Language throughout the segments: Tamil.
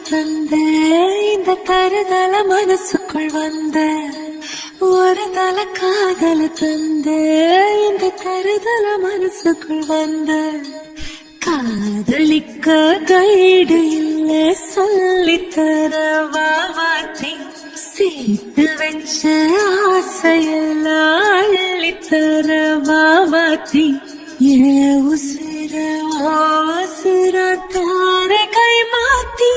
தந்த இந்த தருதல மனசுக்குள் வந்த ஒரு தல காதல தந்த இந்த தருதல மனசுக்குள் வந்த காதலிக்க கைடு இல்ல சொல்லித்தர வாவாத்தி சேர்த்து வச்ச ஆசையெல்லாம் அள்ளித்தர வாவாத்தி ஏ உசிர உசிர தார கை மாத்தி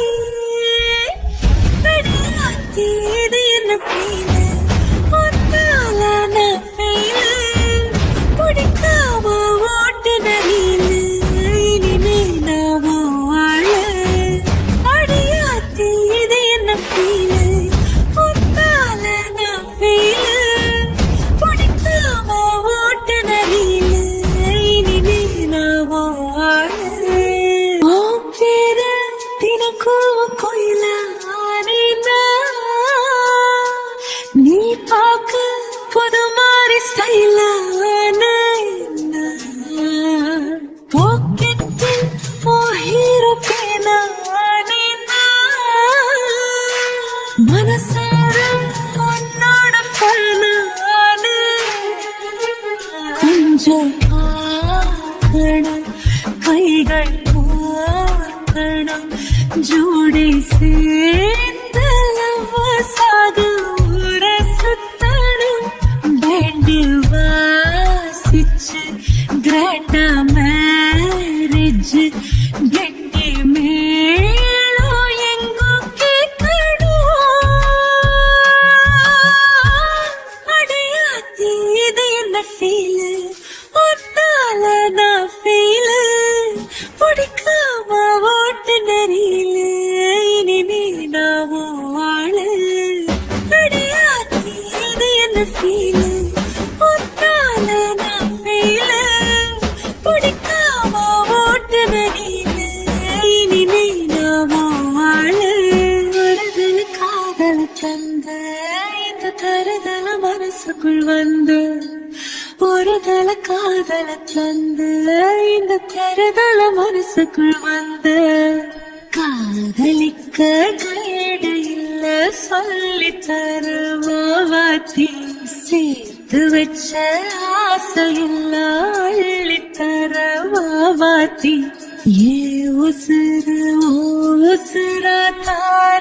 அடியாத்தி இது என்ன ஃபீல் ஒன்னாலான ஃபீல் பிடிக்காம ஓட்டு நரீல் இனிமே நாவோ வாழ அடியாத்தி இது என்ன ஃபீல் ஒன்னாலான ஃபீல் பிடிக்காம ஓட்டு நரீல் இனிமே நாவோ வாழ ஓ பேர தினக்கும் கோயில நீ பாக்க புது மாதிரி ஸ்டைலான பாக்கெட்டில் ஹீரோ பேனா மனசார உன்னோட ஃபேனான கொஞ்சம் பார்க்கணும் கைகள் பார்க்கணும் ஜோடி சேர்ந்து லவ்வசாக ஊர சுத்தணும் பேண்டு வாசிச்சு கிராண்டா மேரேஜ் கெட்டி மேளம் எங்கோ கேட்கணும் அடையாத்தி இது என்ன ஃபீல் ஒன்னால நான் ஃபீல் பிடிக்காம ஓட்டு நெறியில இனிமே நாவோ வாழ அடையாத்தி இது என்ன ஃபீல் ஒன்னால நான் ஃபீல் பிடிக்காம ஓட்டு நெறியில இனிமே நாவோ வாழ வருதல காதல தந்த இந்த தருதல மனசுக்குள் வந்து ஒரு தல காதல தந்து இந்த தருதல மனசுக்குள் வந்து காதலிக்க கைடு இல்ல சொல்லித்தர வாவாத்தி சேர்த்து வச்ச ஆசையெல்லாம் அள்ளித்தர வாவாத்தி ஏ உசுர ஓ உசுரா தார